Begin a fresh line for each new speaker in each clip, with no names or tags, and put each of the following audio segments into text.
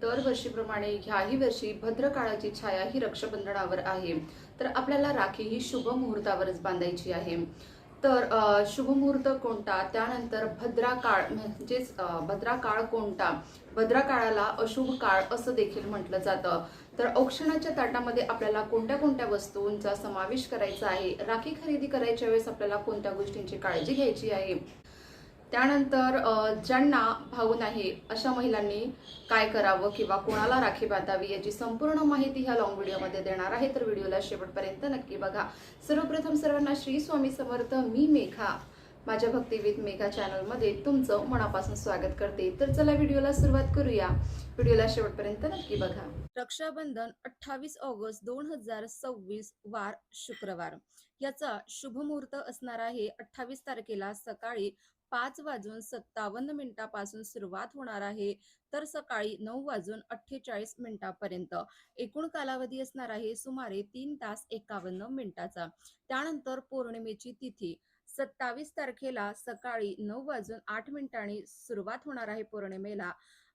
दरवर्षीप्रमाणे ह्याही वर्षी भद्रकाळाची छाया ही रक्षाबंधनावर आहे. तर आपल्याला राखी ही शुभ मुहूर्तावरच बांधायची आहे. तर शुभ मुहूर्त कोणता, त्यानंतर भद्रा काळ म्हणजेच भद्रा काळ कोणता, भद्रा काळाला अशुभ काळ असं देखील म्हटलं जातं. तर औक्षणाच्या ताटामध्ये आपल्याला कोणत्या कोणत्या वस्तूंचा समावेश करायचा आहे, राखी खरेदी करायच्या वेळेस आपल्याला कोणत्या गोष्टींची काळजी घ्यायची आहे, त्यानंतर ज्यांना भाऊ नाही अशा महिलांनी काय करावं किंवा कोणाला राखी बांधावी याची संपूर्ण माहिती ह्या लॉंग व्हिडिओमध्ये देणार आहे. तर व्हिडिओला शेवटपर्यंत नक्की बघा. सर्वप्रथम सर्वांना श्री स्वामी समर्थ. मी मेघा, माझ्या भक्ती विथ मेघा चॅनलमध्ये तुमचं मनापासून स्वागत करते. तर चला व्हिडिओला सुरुवात करूया. व्हिडिओला शेवटपर्यंत नक्की बघा. रक्षाबंधन 28 ऑगस्ट 2026 वार शुक्रवार. याचा शुभ मुहूर्त असणार आहे 28 तारखेला सकाळी 5:57 सुरुवात होणार आहे, तर सकाळी 9:48 एकूण कालावधी असणार आहे सुमारे 3 तास 51 मिनिटाचा. त्यानंतर पौर्णिमेची तिथी 27 तारखेला सकाळी 9:08 सुरुवात होणार आहे पौर्णिमेला,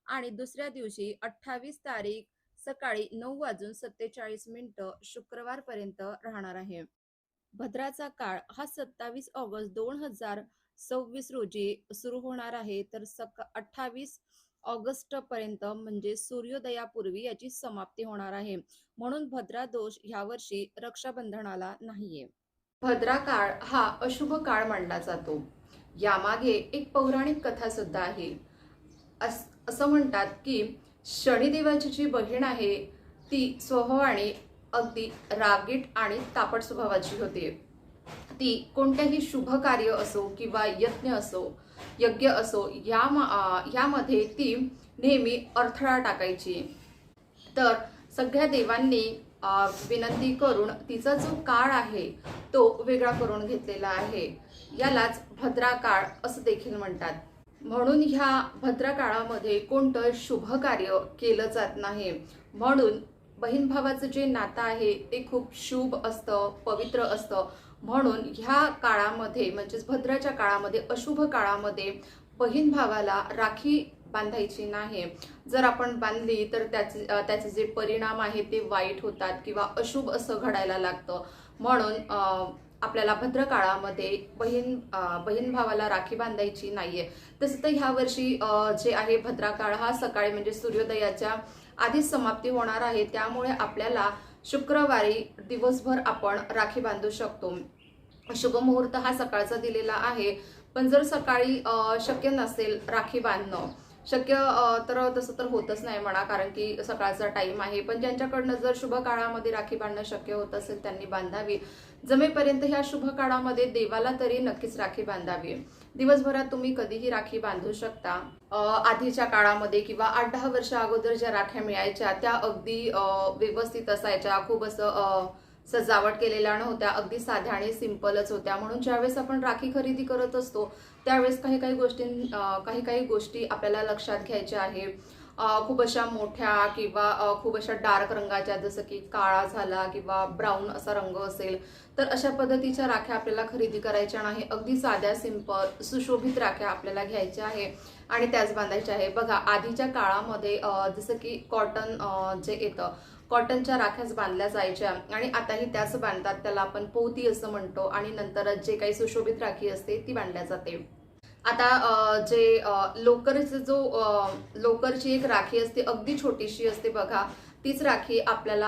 आणि दुसऱ्या दिवशी 28 तारीख सकाळी 9:47 शुक्रवार पर्यंत राहणार आहे. भद्राचा काळ हा 27 ऑगस्ट 2026 रोजी सुरू होणार आहे, तर 28 ऑगस्ट पर्यंत म्हणजे सूर्योदयापूर्वी याची समाप्ती होणार आहे. म्हणून भद्रा दोष ह्या वर्षी रक्षाबंधनाला नाहीये. भद्रा काळ हा अशुभ काळ मानला जातो. यामागे एक पौराणिक कथा सुद्धा आहे. असं म्हणतात की शनिदेवाची जी बहीण आहे ती स्वभावाने अगदी रागीट आणि तापट स्वभावाची होती. ती कोणत्याही शुभ कार्य असो किंवा यज्ञ असो यामध्ये ती नेहमी अडथळा टाकायची. तर सगळ्या देवांनी विनंती करून तिचा जो काळ आहे तो वेगळा करून घेतलेला आहे. यालाच भद्रा काळ असं देखील म्हणतात. म्हणून ह्या भद्रा काळामध्ये कोणतं शुभ कार्य केलं जात नाही. म्हणून बहीण भावाचं जे नातं आहे ते खूप शुभ असतं, पवित्र असतं. म्हणून ह्या काळामध्ये म्हणजेच भद्राच्या काळामध्ये, अशुभ काळामध्ये बहीण भावाला राखी बांधायची नाही. जर आपण बांधली तर त्याचे जे परिणाम आहे ते वाईट होतात किंवा अशुभ असं घडायला लागतं. म्हणून आपल्याला भद्र काळामध्ये बहीण भावाला राखी बांधायची नाहीये. तसं तर ह्या वर्षी जे आहे भद्रा काळ हा सकाळी म्हणजे सूर्योदयाच्या आधीच समाप्ती होणार आहे. त्यामुळे आपल्याला शुक्रवारी दिवसभर आपण राखी बांधू शकतो. शुभ मुहूर्त हा सकाळचा दिलेला आहे, पण जर सकाळी शक्य नसेल राखी बांधणं, शक्य तर तसं तर होतच नाही म्हणा, कारण की सकाळचा टाइम आहे. पण ज्यांच्याकडनं जर शुभ काळामध्ये राखी बांधणं शक्य होत असेल त्यांनी बांधावी. जमेपर्यंत ह्या शुभ काळामध्ये देवाला तरी नक्कीच राखी बांधावी. दिवसभरात तुम्ही कधीही राखी बांधू शकता. आधीच्या काळामध्ये किंवा 8-10 वर्ष अगोदर ज्या राख्या मिळायच्या त्या अगदी व्यवस्थित असायच्या, खूप असं सजावट केलेल्या नव्हत्या, अगदी साध्या आणि सिंपलच होत्या. म्हणून ज्यावेळेस आपण राखी खरेदी करत असतो त्यावेळेस काही गोष्टी आपल्याला लक्षात घ्यायच्या आहे. खूप अशा मोठ्या किंवा खूप अशा डार्क रंगाच्या, जसं की काळा झाला किंवा ब्राऊन असा रंग असेल, तर अशा पद्धतीच्या राख्या आपल्याला खरेदी करायच्या नाही. अगदी साध्या सिंपल सुशोभित राख्या आपल्याला घ्यायच्या आहे आणि त्याच बांधायच्या आहे. बघा, आधीच्या काळामध्ये जसं की कॉटन जे येतं, कॉटनच्या राख्याच बांधल्या जायच्या आणि आताही त्याच बांधतात. त्याला आपण पोती असं म्हणतो. आणि नंतर जे काही सुशोभित राखी असते ती बांधल्या जाते. आता जे लोकरची एक राखी असते, अगदी छोटीशी असते बघा, तीच राखी आपल्याला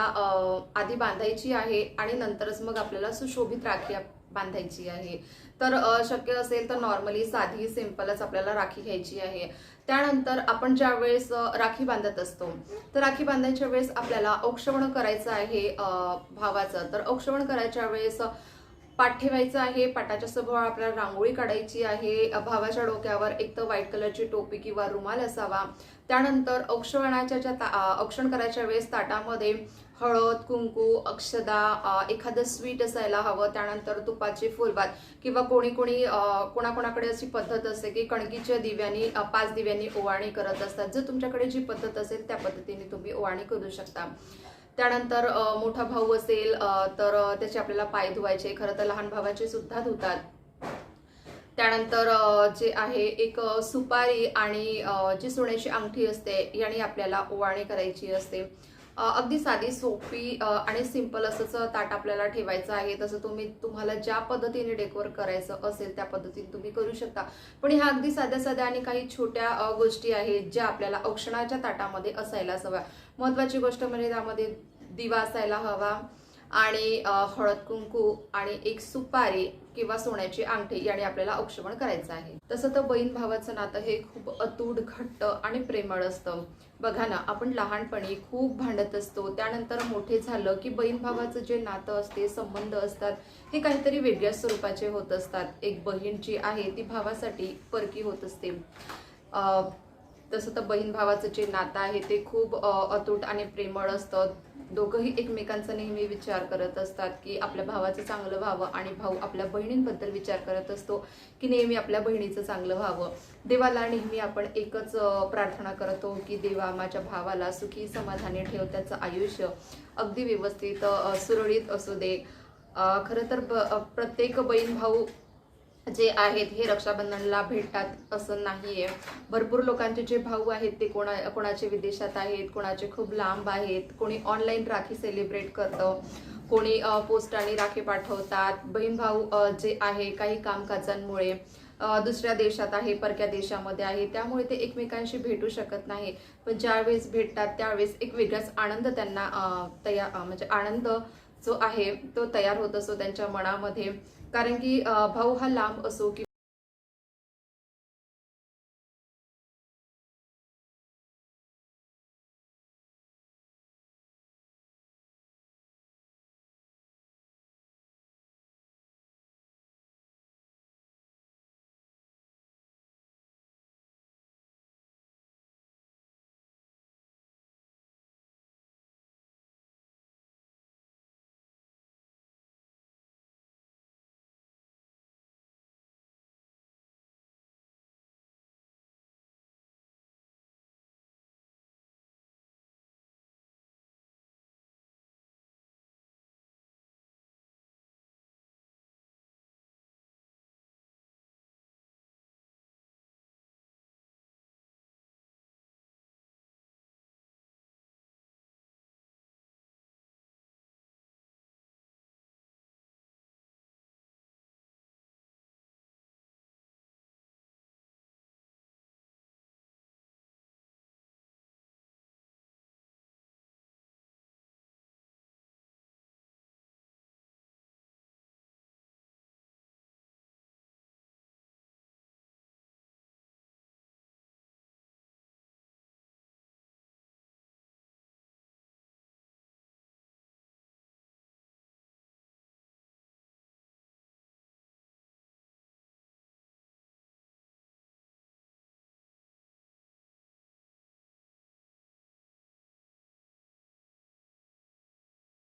आधी बांधायची आहे आणि नंतरच मग आपल्याला सुशोभित राखी बांधायची आहे. तर शक्य असेल तर नॉर्मली साधी सिंपलच आपल्याला राखी घ्यायची आहे. त्यानंतर आपण ज्या वेळेस राखी बांधत असतो तर राखी बांधायच्या वेळेस आपल्याला औक्षवण करायचं आहे भावाचं. तर औक्षवण करायच्या वेळेस पाठ ठेवायचं आहे. पाटाच्या सभोवळ आपल्याला रांगोळी काढायची आहे. भावाच्या डोक्यावर एक तर व्हाईट कलरची टोपी किंवा रुमाल असावा. त्यानंतर औक्षण करायच्या वेळेस ताटामध्ये हळद, कुंकू, अक्षदा, एखादं स्वीट असायला हवं. त्यानंतर तुपाचे फुलभात किंवा कोणाकोणाकडे अशी पद्धत असते की कणकीच्या दिव्यांनी 5 दिव्यांनी ओवाळणी करत असतात. जर तुमच्याकडे जी पद्धत असेल त्या पद्धतीने तुम्ही ओवाळणी करू शकता. त्यानंतर मोठा भाऊ असेल तर त्याचे आपल्याला पाय धुवायचे. खरं तर लहान भावाचे सुद्धा धुतात. त्यानंतर जे आहे एक सुपारी आणि जी सोन्याची अंगठी असते याने आपल्याला ओवाळणी करायची असते. अगदी साधी सोपी आणि सिंपल असंच ताट आपल्याला ठेवायचं आहे. तसं तुम्हाला ज्या पद्धतीने डेकोर करायचं असेल त्या पद्धतीने तुम्ही करू शकता. पण ह्या अगदी साध्या साध्या आणि काही छोट्या गोष्टी आहेत ज्या आपल्याला औक्षणाच्या ताटामध्ये असायलाच हव्या. महत्वाची गोष्ट म्हणजे त्यामध्ये दिवा असायला हवा आणि हळद कुंकू आणि एक सुपारी किंवा सोन्याची अंगठी याने आपल्याला औक्षण करायचं आहे. तसं तर बहीण भावाचं नातं हे खूप अतूट, घट्ट आणि प्रेमळ असतं. बघा ना, आपण लहानपणी खूप भांडत असतो, त्यानंतर मोठे झालं की बहीण भावाचं जे नातं असते, संबंध असतात, हे काहीतरी वेगळ्या स्वरूपाचे होत असतात. एक बहीण जी आहे ती भावासाठी परकी होत असते. तसं तर बहीण भावाचं जे नातं आहे ते खूप अतूट आणि प्रेमळ असतं. दोघंही एकमेकांचा नेहमी विचार करत असतात की आपल्या भावाचं चांगलं व्हावं आणि भाऊ आपल्या बहिणींबद्दल विचार करत असतो की नेहमी आपल्या बहिणीचं चांगलं व्हावं. देवाला नेहमी आपण एकच प्रार्थना करतो की देवा माझ्या भावाला सुखी समाधानी ठेव, त्याचं आयुष्य अगदी व्यवस्थित सुरळीत असू दे. खरं तर प्रत्येक बहीण भाऊ जे आहेत हे रक्षाबंधनला भेटतात असं नाहीये. भरपूर लोकांचे जे भाऊ आहेत ते कोणाचे विदेशात आहेत, कोणाचे खूप लांब आहेत, कोणी ऑनलाईन राखी सेलिब्रेट करतं, कोणी पोस्टाने राखी पाठवतात. बहीण भाऊ जे आहे काही कामकाजांमुळे दुसऱ्या देशात आहे, परक्या देशामध्ये आहे, त्यामुळे ते एकमेकांशी भेटू शकत नाही. पण ज्यावेळेस भेटतात त्यावेळेस एक वेगळाच आनंद त्यांना म्हणजे आनंद जो आहे तो तयार होत असतो त्यांच्या मनामध्ये. कारण की भाऊ हा लांब असो की